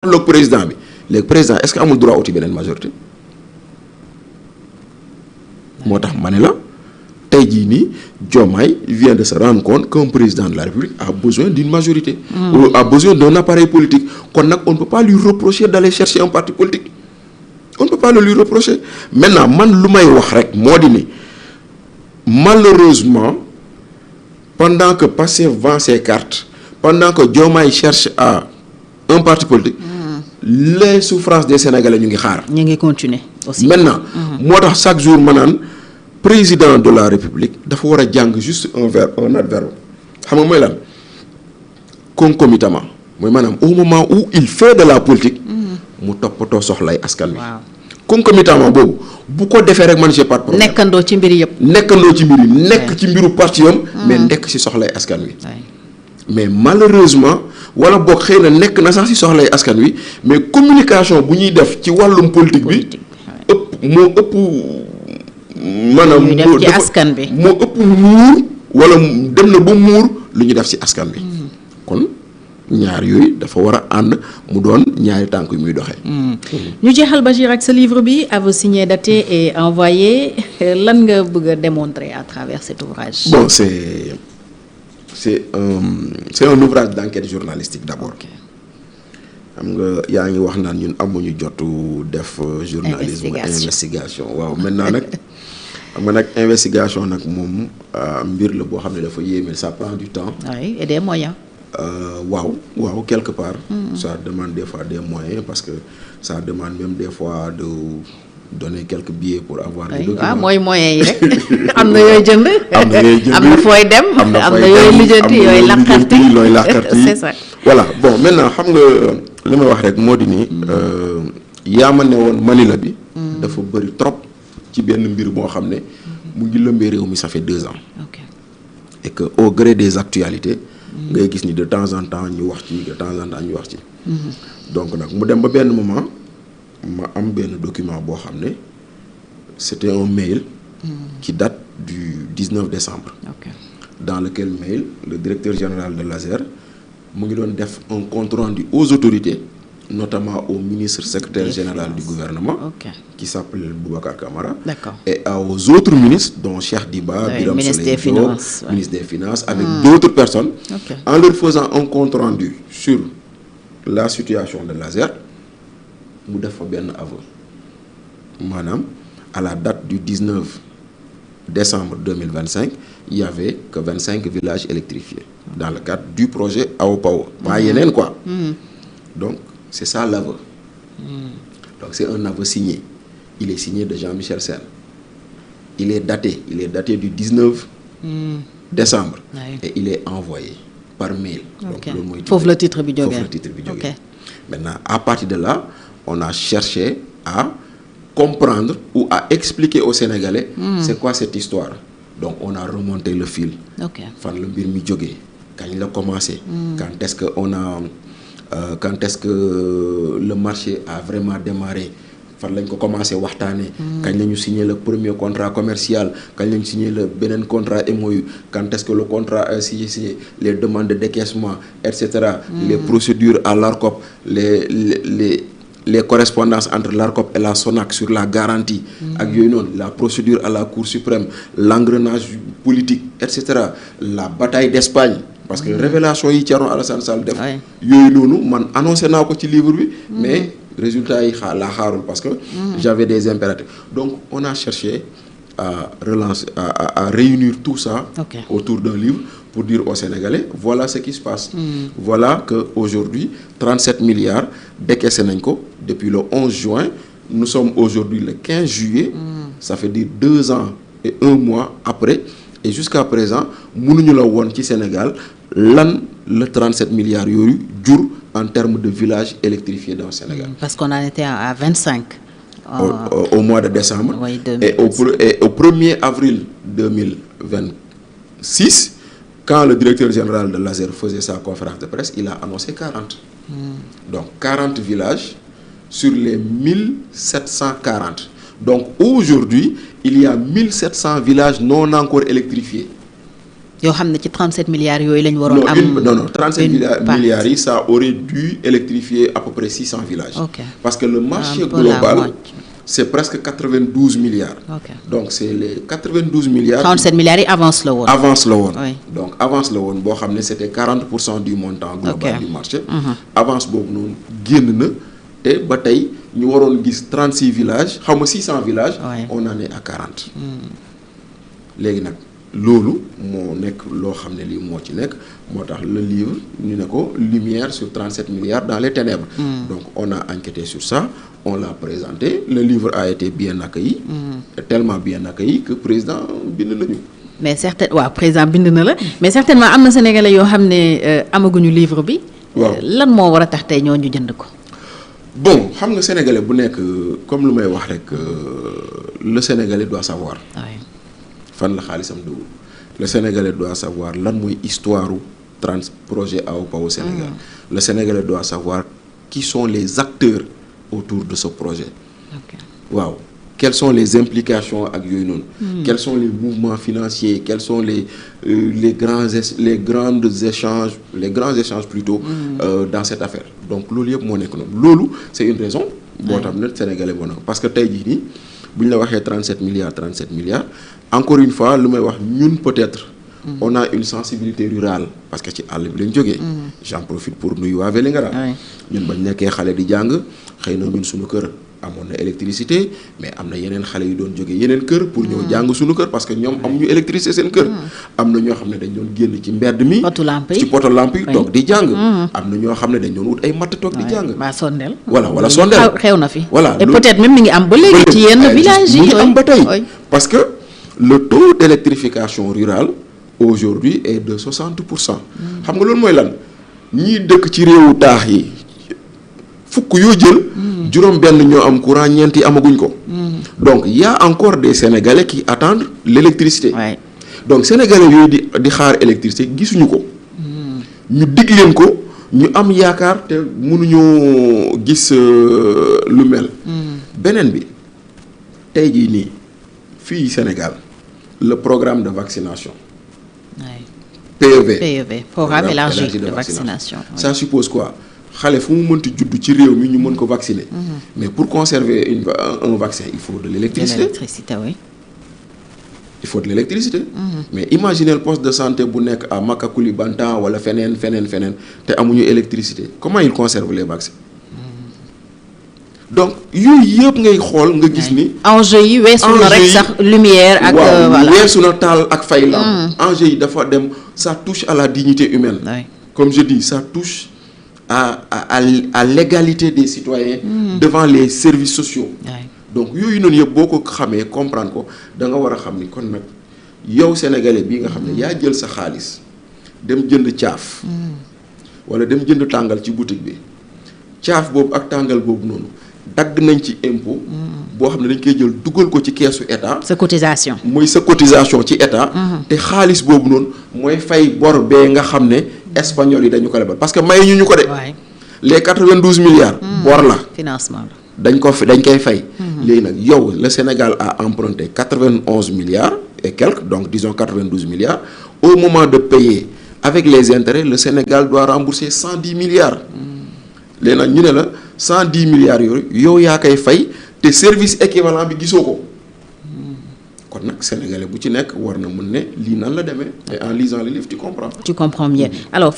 le président bi léegi président est-ce que amul droit uti beneen majorité moo tax ma ne la tey jii nii Diomaye vient de se rendre compte qu'un président de la République a besoin d'une majorité ou a besoin d'un appareil politique kon nag on ne peut pas lui reprocher d'aller chercher un parti politique on ne peut pas le lui reprocher maintenant man lu may wax rek moo di ni malheureusement pendant que Pastef vend ses cartes pendant que Diomaye cherche à un parti politique les souffrances des Sénégalais ñu ngi xaar. ñu ngi continuer aussi. maintenant moo tax chaque jour ma naan président de la République dafa war a jàng juste un adverbe xam nga mooy lan concomitamment mooy maanaam au moment où il fait de la politique. mu toppatoo soxlay askan wi. waaw concomitamment boobu bu ko defee rek man j'ai pas de problème. nekkandoo ci mbir yëpp. nekkandoo ci mbir yi nekk ci mbiru parti yam mais nekk ci soxlay askan wi. mais malheureusement wala boog xëy na nekk na sax ci soxlay askan wi mais communication bu ñuy def ci wàllum politique bi ëpp maanaam ñu def ci askan bi moo ëpp muur wala dem na ba muur lu ñu def ci askan bi kon ñaar yooyu dafa war a ànd mu doon ñaari tànk yu muy doxee. ñu jeexal Bachir ak sa livre bi à vous signer daté et envoyé lan nga bëgg a démontrer à travers cet ouvrage. Bon c'est un ouvrage d'enquête journalistique d'abord. xam nga yaa ngi wax naan ñun amuñu jotu def journalisme investigation waaw maintenant nag xam nga nag investigation nag moom mbir la boo xam ne dafa yéeme ça prend du temps. oui et des moyens. waaw quelque part. Ça demande des fois des moyens parce que ça demande même des fois de donner quelques billets pour avoir des documents. waaw mooy moyens yi rek am na yooyu jënd. am na fooy dem. am na yooyu lijjanti yooyu laqarti c'est ça. voilà bon maintenant xam nga li may wax rek moo di ni yaa ma ne woon Manila bi. dafa bëri trop ci benn mbir boo xam ne mu ngi lëmbee réew mi ça fait 2 ans. et que au gré des actualités. ngay gis ni de temps en temps ñu wax ci de temps en temps ñu wax ci. donc nag mu dem ba benn moment ma am benn document boo xam ne c'était un mail. qui date du 19 décembre. dans lequel mail le directeur général de l'ASER mu ngi doon def un compte rendu aux autorités notamment au ministre secrétaire général du gouvernement. qui s'appelle Boubacar Camara. Et aux autres ministres dont Cheikh Diba, Birame Souleye Diop, ministre des Finances, avec d'autres personnes, en leur faisant un compte rendu sur la situation de l'ASER, mu def fa benn aveu maanaam à la date du 19 décembre 2025 il y avait que 25 villages électrifiés dans le cadre du projet Awa Pawa pas yeneen quoi. Donc c'est ça l'aveu. Donc c'est un aveu signé. Il est signé de Jean-Michel Sène. Il est daté du 19 décembre. Et il est envoyé par mail. Donc loolu mooy foofu la titre bi jógee. Maintenant à partir de là on a cherché à comprendre ou à expliquer aux Sénégalais c'est quoi cette histoire. Donc on a remonté le fil. fan la mbir mi jógee kañ la commencé. quand est-ce que le marché a vraiment démarré fan lañ ko commencé waxtaanee. kañ la ñu signé le premier contrat commercial kañ la ñu signé le beneen contrat MOU quand est-ce que le contrat a signé les demandes de décaissement et cetera. Les procédures à l'ARCOP les correspondances entre l'ARCOP et la SONAC sur la garantie. ak yooyu noonu la procédure à la Cour suprême l'engrenage politique et cetera. La bataille d'Espagne. parce que révélation yi Thierno Alassane Sall def yooyu noonu man annoncé naa ko ci livre bi mais résultats yi xaarul parce que j'avais des impératifs donc on a cherché à relancer à réunir tout ça autour d'un livre pour dire aux Sénégalais voilà ce qui se passe. Voilà que aujourd'hui 37 milliards décaissé nañ ko depuis le 11 juin nous sommes aujourd'hui le 15 juillet ça fait dire 2 ans et 1 mois après et jusqu'à présent mënuñu la woon ci Sénégal lan le 37 milliards yooyu jur en termes de villages électrifiés dans le Sénégal. Parce qu'on en était à 25. Au mois de décembre. Oui, et au 1er avril 2026 quand le directeur général de l'ASER faisait sa conférence de presse il a annoncé 40. Donc 40 villages sur les 1740. Donc aujourd'hui il y a 1700 villages non encore électrifiés. yoo xam ne ci 37 milliards yooyu lañ waroon am. non 37 milliards yi ça aurait dû électrifier à peu près 600 villages. Parce que le marché global c'est presque 92 milliards. Donc c'est les 92 milliards. 37 milliards yi avance la woon. Donc avance la woon boo xam ne c'était 40% du montant global du marché. Avance boobu noonu génn na te ba tey ñu waroon gis 36 villages xaw ma 600 villages. On en est à 40. léegi nag loolu moo nekk loo xam ne lii moo ci nekk moo tax le livre ñu ne ko lumière sur 37 milliards dans les ténèbres. Donc on a enquêté sur ça, on l'a présenté, le livre a été bien accueilli. Tellement bien accueilli que président bind nañu. mais président bind na la mais certainement am na sénégalais yoo xam ne amaguñu livre bi. lan moo war a tax tey ñoo ñu jënd ko. Bon xam nga sénégalais bu nekk comme lu may wax rek le sénégalais doit savoir. fan la xaalisam dugg le sénégalais doit savoir lan mooy histoire projet AOPA au Sénégal. Le sénégalais doit savoir qui sont les acteurs autour de ce projet. waaw quelles sont les implications ak yooyu noonu. Quels sont les mouvements financiers, quels sont les grands échanges plutôt dans cette affaire. Donc loolu yëpp moo nekk noonu loolu c'est une raison boo tax ne sénégalais boo nekk parce que tey jii nii bu ñu la waxee 37 milliards encore une fois lu may wax ñun peut-être on a une sensibilité rurale parce que ci àll bi lañ jógee. J'en profite pour nuyu waa Vélingara. ñun bañ nekkee xale di jàng xëy na ñun suñu kër amoon na électricité mais am na yeneen xale yu doon jógee yeneen kër pour ñëw jàng suñu kër parce que ñoom amuñu électricité seen kër. am na ñoo xam ne dañ doon génn ci mbedd mi. ci poto lampe yi toog di jàng. am na ñoo xam ne dañ doon wut ay matt toog di jàng. waa sondeel. wala sondeel xew na fi. voilà et peut-être même mi ngi am ba léegi ci yenn villages yi. mi ngi am ba tey parce que le taux d'électrification rurale aujourd'hui est de 60%. xam nga loolu mooy lan ñii dëkk ci réewu taax yi fukk yoo jël. juróom benn ñoo am courant ñeenti amaguñ ko. Donc il y a encore des Sénégalais qui attendent l'électricité. Donc Sénégalais yooyu di xaar électricité gisuñu ko. ñu dig leen ko ñu am yaakaar te mënuñoo gis lu mel. beneen bi tey jii nii fii Sénégal le programme de vaccination. PEV programme élargi de vaccination. Ça suppose quoi? xale fu mu mënti judd ci réew mi ñu mën ko vacciner. Mais pour conserver un vaccin il faut de l'électricité. Il faut de l'électricité. Mais imaginez le poste de santé bu nekk à Makacoulibantang wala feneen te amuñu électricité comment ils conservent les vaccins. Donc yooyu yëpp ngay xool nga gis ni. enjeu yi weesu na rek sax lumière ak. voilà weesu na taal ak fay lamp. enjeu yi dafa dem ça touche à la dignité humaine. Comme je dis ça touche à l'égalité des citoyens. Devant les services sociaux. Donc yooyu noonu yëpp boo ko xamee comprendre ko da nga war a xam ni kon nag yow sénégalais bii nga xam ne yaa jël sa xaalis dem jënd caaf. wala dem jënd tàngal ci boutique bi caaf boobu ak tàngal boobu noonu dagg nañ ci impôt. boo xam ne dañ koy jël dugal ko ci keesu état. sa cotisation. mooy sa cotisation ci état. te xaalis boobu noonu mooy fay bor bee nga xam ne espagnol yi dañu ko lebal parce que may ñu ko de. les 92 milliards. bor la financement la. dañ koy fay. léegi nag yow le Sénégal a emprunté 91 milliards et quelques donc disons 92 milliards au moment de payer avec les intérêts le Sénégal doit rembourser 110 milliards. léegi nag ñu ne la 110 milliards yooyu yow yaa koy fay te service équivalent bi gisoo ko kon nag sénégalais bu ci nekk war na mën ne lii nan la demee et en lisant le livre tu comprends. Tu comprends bien alors